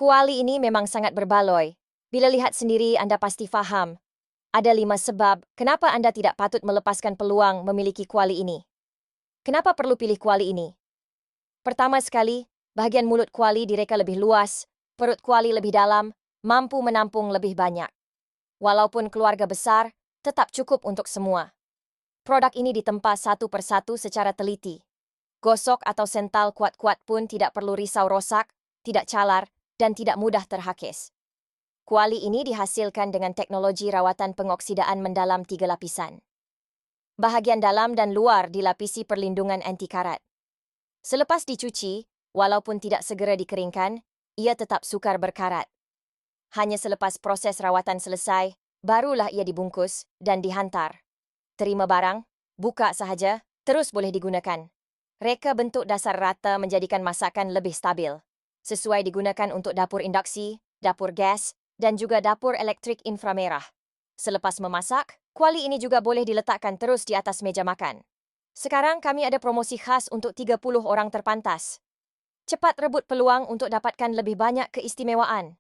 Kuali ini memang sangat berbaloi. Bila lihat sendiri, Anda pasti faham. Ada 5 sebab kenapa Anda tidak patut melepaskan peluang memiliki kuali ini. Kenapa perlu pilih kuali ini? Pertama sekali, bahagian mulut kuali direka lebih luas, perut kuali lebih dalam, mampu menampung lebih banyak. Walaupun keluarga besar, tetap cukup untuk semua. Produk ini ditempa satu persatu secara teliti. Gosok atau sental kuat-kuat pun tidak perlu risau rosak, tidak calar, dan tidak mudah terhakis. Kuali ini dihasilkan dengan teknologi rawatan pengoksidaan mendalam 3 lapisan. Bahagian dalam dan luar dilapisi perlindungan anti karat. Selepas dicuci, walaupun tidak segera dikeringkan, ia tetap sukar berkarat. Hanya selepas proses rawatan selesai, barulah ia dibungkus dan dihantar. Terima barang, buka sahaja, terus boleh digunakan. Reka bentuk dasar rata menjadikan masakan lebih stabil. Sesuai digunakan untuk dapur induksi, dapur gas, dan juga dapur elektrik inframerah. Selepas memasak, kuali ini juga boleh diletakkan terus di atas meja makan. Sekarang kami ada promosi khas untuk 30 orang terpantas. Cepat rebut peluang untuk dapatkan lebih banyak keistimewaan.